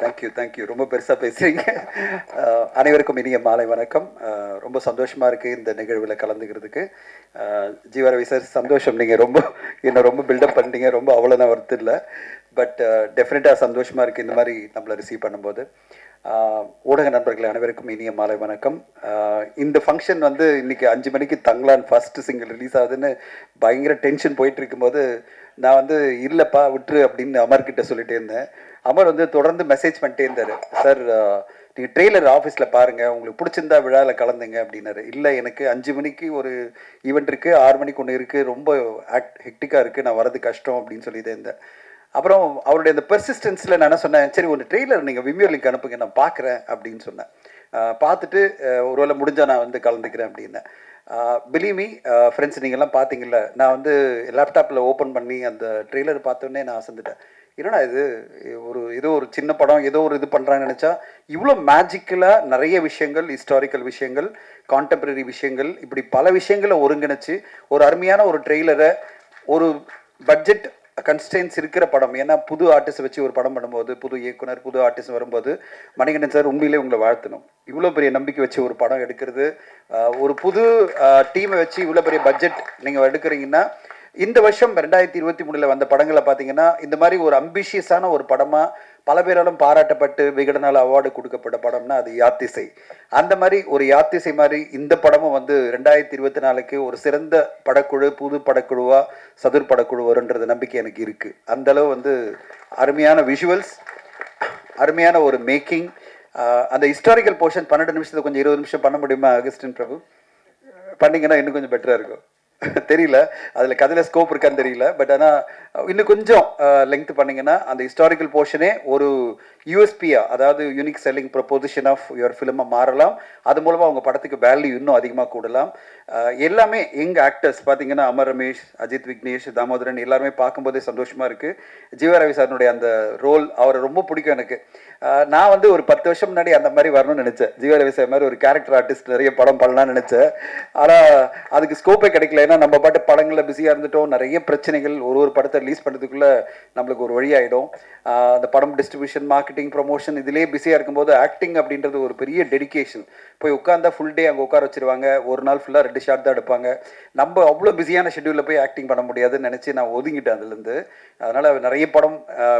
Thank you ரொம்ப பெருசாக பேசுகிறீங்க. அனைவருக்கும் இனிய மாலை வணக்கம். ரொம்ப சந்தோஷமாக இருக்குது இந்த நிகழ்வில் கலந்துக்கிறதுக்கு. ஜீவரவி சார் சந்தோஷம், நீங்கள் என்னை ரொம்ப பில்டப் பண்ணிட்டீங்க. ரொம்ப அவ்வளோதான் வருது இல்லை, பட் டெஃபினட்டாக சந்தோஷமாக இருக்குது இந்த மாதிரி நம்மளை ரிசீவ் பண்ணும்போது. ஊடக நண்பர்கள் அனைவருக்கும் இனிய மாலை வணக்கம். இந்த ஃபங்க்ஷன் வந்து இன்றைக்கி 5 மணிக்கு தங்கலான் ஃபஸ்ட்டு சிங்கிள் ரிலீஸ் ஆகுதுன்னு பயங்கர டென்ஷன் போயிட்டு இருக்கும்போது நான் வந்து இல்லைப்பா விட்டுரு அப்படின்னு அமர்கிட்ட சொல்லிட்டே இருந்தேன். அமர் வந்து தொடர்ந்து மெசேஜ் பண்ணிட்டே இருந்தார். சார் நீங்கள் ட்ரெய்லர் ஆஃபீஸில் பாருங்கள், உங்களுக்கு பிடிச்சிருந்தா விழாவில் கலந்துங்க அப்படின்னாரு. இல்லை எனக்கு 5 மணிக்கு ஒரு ஈவெண்ட் இருக்குது, 6 மணிக்கு ஒன்று இருக்குது, ரொம்ப ஹெக்டிக்காக இருக்குது, நான் வரது கஷ்டம் அப்படின்னு சொல்லிட்டே இருந்தேன். அப்புறம் அவருடைய அந்த பெர்சிஸ்டன்ஸில் நான் என்ன சொன்னேன், சரி ஒரு ட்ரெய்லர் நீங்கள் விமியர் லிங்க் அனுப்புங்க, நான் பார்க்குறேன் அப்படின்னு சொன்னேன். பார்த்துட்டு ஒருவேளை முடிஞ்சால் நான் வந்து கலந்துக்கிறேன் அப்படின்னேன். பிலீவ் மீ ஃப்ரெண்ட்ஸ், நீங்கள்லாம் பார்த்தீங்கல்ல, நான் வந்து லேப்டாப்பில் ஓப்பன் பண்ணி அந்த ட்ரெய்லர் பார்த்தோன்னே நான் அசந்துட்டேன். என்னடா இது, ஏதோ ஒரு சின்ன படம், ஏதோ ஒரு இது பண்ணுறாங்கன்னு நினச்சா இவ்வளோ மேஜிக்கலாக நிறைய விஷயங்கள், ஹிஸ்டாரிக்கல் விஷயங்கள், கான்டெம்பரரி விஷயங்கள், இப்படி பல விஷயங்களை ஒருங்கிணைச்சு ஒரு அருமையான ஒரு ட்ரெய்லரை, ஒரு பட்ஜெட் கன்ஸ்டன்ஸ் இருக்கிற படம். ஏன்னா புது ஆர்டிஸ்ட் வச்சு ஒரு படம் பண்ணும்போது, புது இயக்குனர், புது ஆர்டிஸ்ட் வரும்போது, மணிகண்டன் சார் உண்மையிலே உங்களை வாழ்த்தணும். இவ்வளோ பெரிய நம்பிக்கை வச்சு ஒரு படம் எடுக்கிறது, ஒரு புது டீமை வச்சு இவ்வளோ பெரிய பட்ஜெட் நீங்கள் எடுக்கிறீங்கன்னா, இந்த வருஷம் 2023 வந்த படங்களை பார்த்தீங்கன்னா இந்த மாதிரி ஒரு அம்பிஷியஸான ஒரு படமாக பல பேராலும் பாராட்டப்பட்டு விகடனால் அவார்டு கொடுக்கப்பட்ட படம்னா அது யாத்திசை. அந்த மாதிரி ஒரு யாத்திசை மாதிரி இந்த படமும் வந்து 2024க்கு ஒரு சிறந்த படக்குழு, புது படக்குழுவா, சதுர் படக்குழு வருன்றது நம்பிக்கை எனக்கு இருக்குது. அந்தளவு வந்து அருமையான விஷுவல்ஸ், அருமையான ஒரு மேக்கிங். அந்த ஹிஸ்டாரிக்கல் போர்ஷன் 12 நிமிஷத்தை கொஞ்சம் 20 நிமிஷம் பண்ண முடியுமா அகஸ்டின் பிரபு? பண்ணிங்கன்னா இன்னும் கொஞ்சம் பெட்டராக இருக்கும். தெரியல அதில் கதையில் ஸ்கோப் இருக்கான்னு தெரியல, பட் ஆனால் இன்னும் கொஞ்சம் லெங்க் பண்ணிங்கன்னா அந்த ஹிஸ்டாரிக்கல் போர்ஷனே ஒரு யூஎஸ்பியா, அதாவது unique selling proposition of your ஃபிலிமை மாறலாம். அது மூலமாக அவங்க படத்துக்கு வேல்யூ இன்னும் அதிகமாக கூடலாம். எல்லாமே எங்கள் ஆக்டர்ஸ் பார்த்தீங்கன்னா அமர் ரமேஷ், அஜித் விக்னேஷ், தாமோதரன் எல்லாருமே பார்க்கும்போதே சந்தோஷமாக இருக்குது. ஜீவரவி சாரனுடைய அந்த ரோல் அவரை ரொம்ப பிடிக்கும் எனக்கு. நான் வந்து ஒரு 10 வருஷம் முன்னாடி அந்த மாதிரி வரணும்னு நினச்சேன். ஜீவரவி சார் மாதிரி ஒரு கேரக்டர் ஆர்டிஸ்ட் நிறைய படம் பண்ணலாம்னு நினச்சேன். ஆனால் அதுக்கு ஸ்கோப்பே கிடைக்கல. ஏன்னா நம்ம பாட்டு படங்களில் பிஸியாக இருந்துட்டோம். நிறைய பிரச்சனைகள், ஒரு படத்தை ரிலீஸ் பண்ணுறதுக்குள்ளே நம்மளுக்கு ஒரு வழி ஆகிடும். அந்த படம் டிஸ்ட்ரிபியூஷன், மார்க்கெட்டிங், ப்ரொமோஷன் இதிலே பிஸியாக இருக்கும்போது ஆக்டிங் அப்படின்றது ஒரு பெரிய டெடிக்கேஷன். போய் உட்காந்தா ஃபுல் டே அங்கே உட்கார வச்சுருவாங்க. ஒரு நாள் ஃபுல்லாக 2 ஷாட் தான் எடுப்பாங்க. நம்ம அவ்வளோ பிஸியான ஷெட்யூலில் போய் ஆக்டிங் பண்ண முடியாதுன்னு நினச்சி நான் ஒதுங்கிட்டேன் அதுலேருந்து. அதனால் நிறைய படம்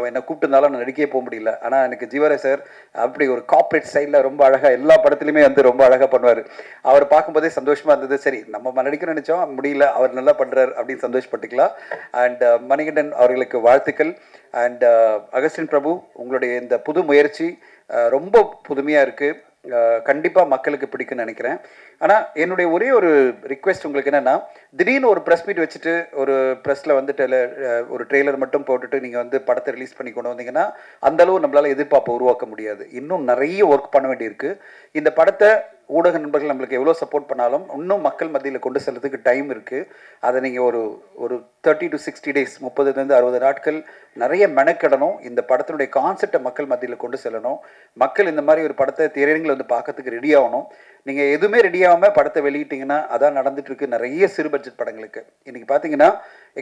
என்னை கூப்பிட்டுருந்தாலும் நான் நடிக்கவே போக முடியல. ஆனால் எனக்கு ஜீவரவி சார் அப்படி ஒரு கார்ப்பரேட் ஸ்டைலில் ரொம்ப அழகாக எல்லா படத்துலையுமே வந்து ரொம்ப அழகாக பண்ணுவார். அவர் பார்க்கும்போதே சந்தோஷமாக இருந்தது. சரி நம்ம நடிக்கணும்னு நினச்சோம், முடியல, அவர் நல்லா பண்ணுறார் அப்படின்னு சந்தோஷப்பட்டுக்கலாம். அண்ட் மணிகண்டன் அவர்களுக்கு வாழ்த்துக்கள். அண்ட் அகஸ்டின் பிரபு, உங்களுடைய இந்த புது முயற்சி ரொம்ப புதுமையாக இருக்குது. கண்டிப்பாக மக்களுக்கு பிடிக்குன்னு நினைக்கிறேன். ஆனால் என்னுடைய ஒரே ஒரு ரிக்வெஸ்ட் உங்களுக்கு என்னென்னா, திடீர்னு ஒரு ப்ரெஸ் மீட் வச்சுட்டு ஒரு ப்ரெஸ்ஸில் வந்துட்டு ஒரு ட்ரெய்லர் மட்டும் போட்டுட்டு நீங்கள் வந்து படத்தை ரிலீஸ் பண்ணி கொண்டு வந்தீங்கன்னா அந்தளவு நம்மளால் எதிர்பார்ப்பை உருவாக்க முடியாது. இன்னும் நிறைய ஒர்க் பண்ண வேண்டியிருக்கு. இந்த படத்தை ஊடக நண்பர்கள் நம்மளுக்கு எவ்வளோ சப்போர்ட் பண்ணாலும் இன்னும் மக்கள் மத்தியில் கொண்டு செல்றதுக்கு டைம் இருக்குது. அதை நீங்கள் ஒரு 30 to 60 days, 30லேருந்து 60 நாட்கள் நிறைய மெனக்கிடணும். இந்த படத்தினுடைய கான்செப்டை மக்கள் மத்தியில் கொண்டு செல்லணும். மக்கள் இந்த மாதிரி ஒரு படத்தை திரையரங்கில் வந்து பார்க்கறதுக்கு ரெடி ஆகணும். நீங்கள் எதுவுமே ரெடி ஆகாமல் படத்தை வெளியிட்டிங்கன்னா அதான் நடந்துட்டுருக்கு நிறைய சிறு பட்ஜெட் படங்களுக்கு. இன்றைக்கி பார்த்தீங்கன்னா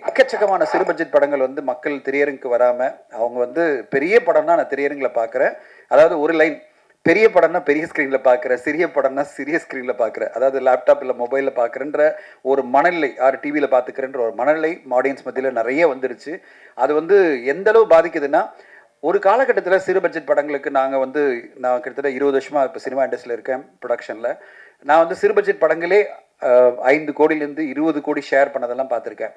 எக்கச்சக்கமான சிறு பட்ஜெட் படங்கள் வந்து மக்கள் திரையரங்குக்கு வராமல், அவங்க வந்து பெரிய படம்னா நான் திரையரங்கில் பார்க்குறேன், அதாவது ஒரு லைன், பெரிய படம்னா பெரிய ஸ்க்ரீனில் பார்க்குறேன், சிறிய படம்னா சிறிய ஸ்க்ரீனில் பார்க்குறேன், அதாவது லேப்டாப் இல்லை மொபைலில் பார்க்குறேன்ற ஒரு மனநிலை, டிவியில் பார்த்துக்கிறேன்ற ஒரு மனநிலை ஆடியன்ஸ் மத்தியில் நிறைய வந்துருச்சு. அது வந்து எந்தளவு பாதிக்குதுன்னா, ஒரு காலகட்டத்தில் சிறு பட்ஜெட் படங்களுக்கு நான் கிட்டத்தட்ட 20 வருஷமாக இப்போ சினிமா இண்டஸ்ட்ரியில் இருக்கேன், ப்ரொடக்ஷனில். நான் வந்து சிறு பட்ஜெட் படங்களே 5 கோடியிலேருந்து 20 கோடி ஷேர் பண்ணதெல்லாம் பார்த்துருக்கேன்.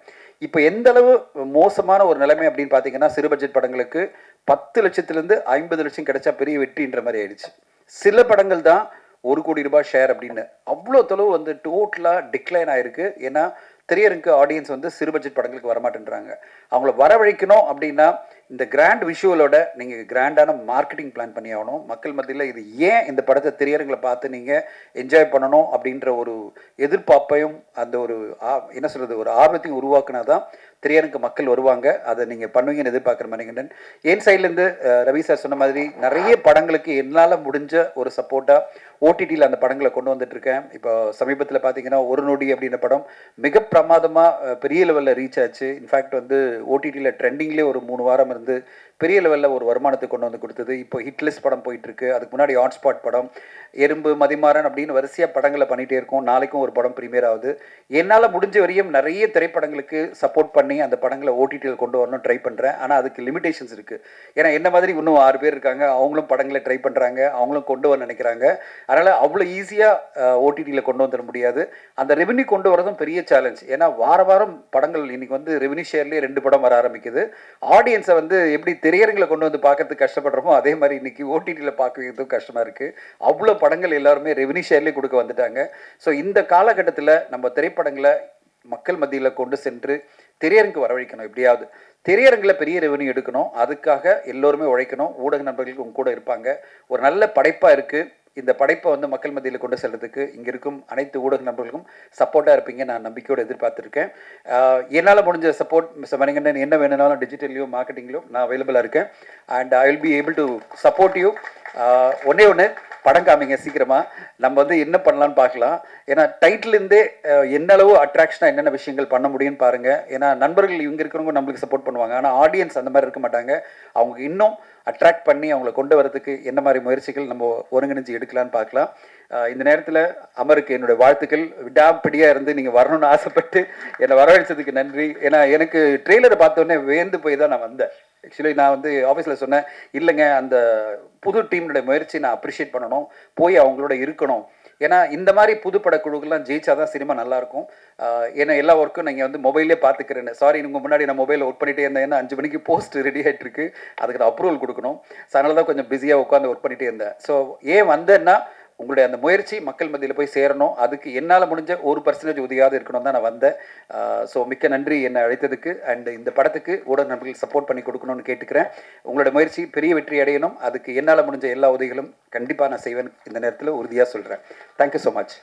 இப்போ எந்த அளவு மோசமான ஒரு நிலைமை அப்படின்னு பார்த்தீங்கன்னா, சிறு பட்ஜெட் படங்களுக்கு 10 லட்சத்துலேருந்து 50 லட்சம் கிடைச்சா பெரிய வெற்றின்ற மாதிரி ஆயிடுச்சு. சில படங்கள் தான் 1 கோடி ரூபாய் ஷேர் அப்படின்னு. அவ்வளோ தொலைவு வந்து டோட்டலாக டிக்ளைன் ஆகிருக்கு. ஏன்னா திரையரங்கு ஆடியன்ஸ் வந்து சிறு பட்ஜெட் படங்களுக்கு வரமாட்டேன்றாங்க. அவங்கள வரவழைக்கணும் அப்படின்னா இந்த கிராண்ட் விஷுவலோட நீங்கள் கிராண்டான மார்க்கெட்டிங் பிளான் பண்ணி ஆகணும். மக்கள் மத்தியில் இது ஏன் இந்த படத்தை திரையரங்களை பார்த்து நீங்கள் என்ஜாய் பண்ணணும் அப்படின்ற ஒரு எதிர்பார்ப்பையும் அந்த ஒரு என்ன சொல்கிறது, ஒரு ஆர்வத்தையும் உருவாக்குனா தான் திரையரங்கு மக்கள் வருவாங்க. அதை நீங்கள் பண்ணுவீங்கன்னு எதிர்பார்க்குற மணிகண்டன். என் சைட்லேருந்து ரவி சார் சொன்ன மாதிரி நிறைய படங்களுக்கு என்னால் முடிஞ்ச ஒரு சப்போர்ட்டாக ஓடிடியில் அந்த படங்களை கொண்டு வந்துட்டுருக்கேன். இப்போ சமீபத்தில் பார்த்தீங்கன்னா ஒரு நொடி அப்படின்ற படம் மிக பிரமாதமாக பெரிய லெவலில் ரீச் ஆச்சு. இன்ஃபேக்ட் வந்து ஓடிடியில் ட்ரெண்டிங்லேயே ஒரு 3 வாரம் இருந்து பெரிய லெவலில் ஒரு வருமானத்தை கொண்டு வந்து கொடுத்தது. இப்போ ஹிட்லிஸ்ட் படம் போயிட்டுருக்கு, அதுக்கு முன்னாடி ஹாட்ஸ்பாட் படம், எறும்பு, மதிமாறன் அப்படின்னு வரிசையாக படங்களை பண்ணிகிட்டே இருக்கோம். நாளைக்கும் ஒரு படம் ப்ரீமியர் ஆகுது. என்னால் முடிஞ்ச வரையும் நிறைய திரைப்படங்களுக்கு சப்போர்ட் பண்ணி அந்த படங்களை ஓடிடியில் கொண்டு வரணும் ட்ரை பண்ணுறேன். ஆனால் அதுக்கு லிமிடேஷன்ஸ் இருக்குது. ஏன்னா என்ன மாதிரி இன்னும் 6 பேர் இருக்காங்க, அவங்களும் படங்களை ட்ரை பண்ணுறாங்க, அவங்களும் கொண்டு வர நினைக்கிறாங்க. அதனால் அவ்வளோ ஈஸியாக ஓடிடியில் கொண்டு வந்துட முடியாது. அந்த ரெவென்யூ கொண்டு வரதும் பெரிய சேலஞ்ச். ஏன்னா வாரம் படங்கள் இன்றைக்கி வந்து ரெவென்யூ ஷேர்லேயே 2 படம் வர ஆரம்பிக்குது. ஆடியன்ஸை வந்து எப்படி திரையரங்களை கொண்டு வந்து பார்க்கறதுக்கு கஷ்டப்படுறோமோ அதே மாதிரி இன்றைக்கி ஓடிடியில் பார்க்க வைக்கிறதும் கஷ்டமாக இருக்குது. அவ்வளோ படங்கள் எல்லாருமே ரெவென்யூ ஷேர்லேயே கொடுக்க வந்துட்டாங்க. ஸோ இந்த காலகட்டத்தில் நம்ம திரைப்படங்களை மக்கள் மத்தியில் கொண்டு சென்று திரையரங்கு வரவழைக்கணும். எப்படியாவது திரையரங்கில் பெரிய ரெவென்யூ எடுக்கணும். அதுக்காக எல்லோருமே உழைக்கணும். ஊடக நண்பர்களுக்கு உங்க கூட இருப்பாங்க. ஒரு நல்ல படைப்பாக இருக்குது. இந்த படைப்பை வந்து மக்கள் மத்தியில் கொண்டு செல்றதுக்கு இங்கே இருக்கும் அனைத்து ஊடக நண்பர்களுக்கும் சப்போர்ட்டாக இருப்பீங்க நான் நம்பிக்கையோடு எதிர்பார்த்துருக்கேன். என்னால் முடிஞ்ச சப்போர்ட் மிஸ்டர் மணிகண்டன் என்ன வேணுனாலும் டிஜிட்டல்லையும் மார்க்கெட்டிங்லையும் நான் அவைலபிளாக இருக்கேன். And I will be able to support you. ஒன்று படம் காமிங்க சீக்கிரமாக. நம்ம வந்து என்ன பண்ணலான்னு பார்க்கலாம். ஏன்னா டைட்டிலேருந்தே என்ன அளவு அட்ராக்ஷனாக என்னென்ன விஷயங்கள் பண்ண முடியும்னு பாருங்கள். ஏன்னா நண்பர்கள் இவங்க இருக்கிறவங்க நம்மளுக்கு சப்போர்ட் பண்ணுவாங்க. ஆனால் ஆடியன்ஸ் அந்த மாதிரி இருக்க மாட்டாங்க. அவங்க இன்னும் அட்ராக்ட் பண்ணி அவங்கள கொண்டு வரதுக்கு என்ன மாதிரி முயற்சிகள் நம்ம ஒருங்கிணைஞ்சு எடுக்கலான்னு பார்க்கலாம். இந்த நேரத்தில் அமருக்கு என்னுடைய வாழ்த்துக்கள். விடாப்பிடியாக இருந்து நீங்கள் வரணும்னு ஆசைப்பட்டு என்னை வரவழைச்சதுக்கு நன்றி. ஏன்னா எனக்கு ட்ரெய்லரை பார்த்தோன்னே வேந்து போய் தான் நான் வந்தேன். ஆக்சுவலி நான் வந்து ஆஃபீஸில் சொன்னேன், இல்லைங்க அந்த புது டீமுடைய முயற்சி நான் அப்ரிஷியேட் பண்ணணும், போய் அவங்களோட இருக்கணும். ஏன்னா இந்த மாதிரி புதுப்பட குழுக்கெல்லாம் ஜெயிச்சா தான் சினிமா நல்லாயிருக்கும். ஏன்னா எல்லா ஒர்க்கும் நீங்கள் வந்து மொபைலே பார்த்துக்கிறேன்னு. சாரி, நீங்கள் முன்னாடி நான் மொபைலில் ஒர்க் பண்ணிகிட்டே இருந்தேன். ஏன்னா 5 மணிக்கு போஸ்ட் ரெடி ஆகிட்டு இருக்கு, அதுக்கு நான் அப்ரூவல் கொடுக்கணும். ஸோ அதனால தான் கொஞ்சம் பிஸியாக உட்காந்து ஒர்க் பண்ணிகிட்டே இருந்தேன். ஸோ ஏன் வந்தேன்னா உங்களுடைய அந்த முயற்சி மக்கள் மத்தியில் போய் சேரணும். அதுக்கு என்னால் முடிஞ்ச 1% உதவியாவது இருக்கணும் தான் நான் வந்தேன். ஸோ மிக்க நன்றி என்னை அழைத்ததுக்கு. அண்ட் இந்த படத்துக்கு ஊடக நண்பர்கள் சப்போர்ட் பண்ணி கொடுக்கணும்னு கேட்டுக்கிறேன். உங்களோட முயற்சி பெரிய வெற்றி அடையணும். அதுக்கு என்னால் முடிஞ்ச எல்லா உதவிகளும் கண்டிப்பாக நான் செய்வேன் இந்த நேரத்தில் உறுதியாக சொல்கிறேன். Thank you so much.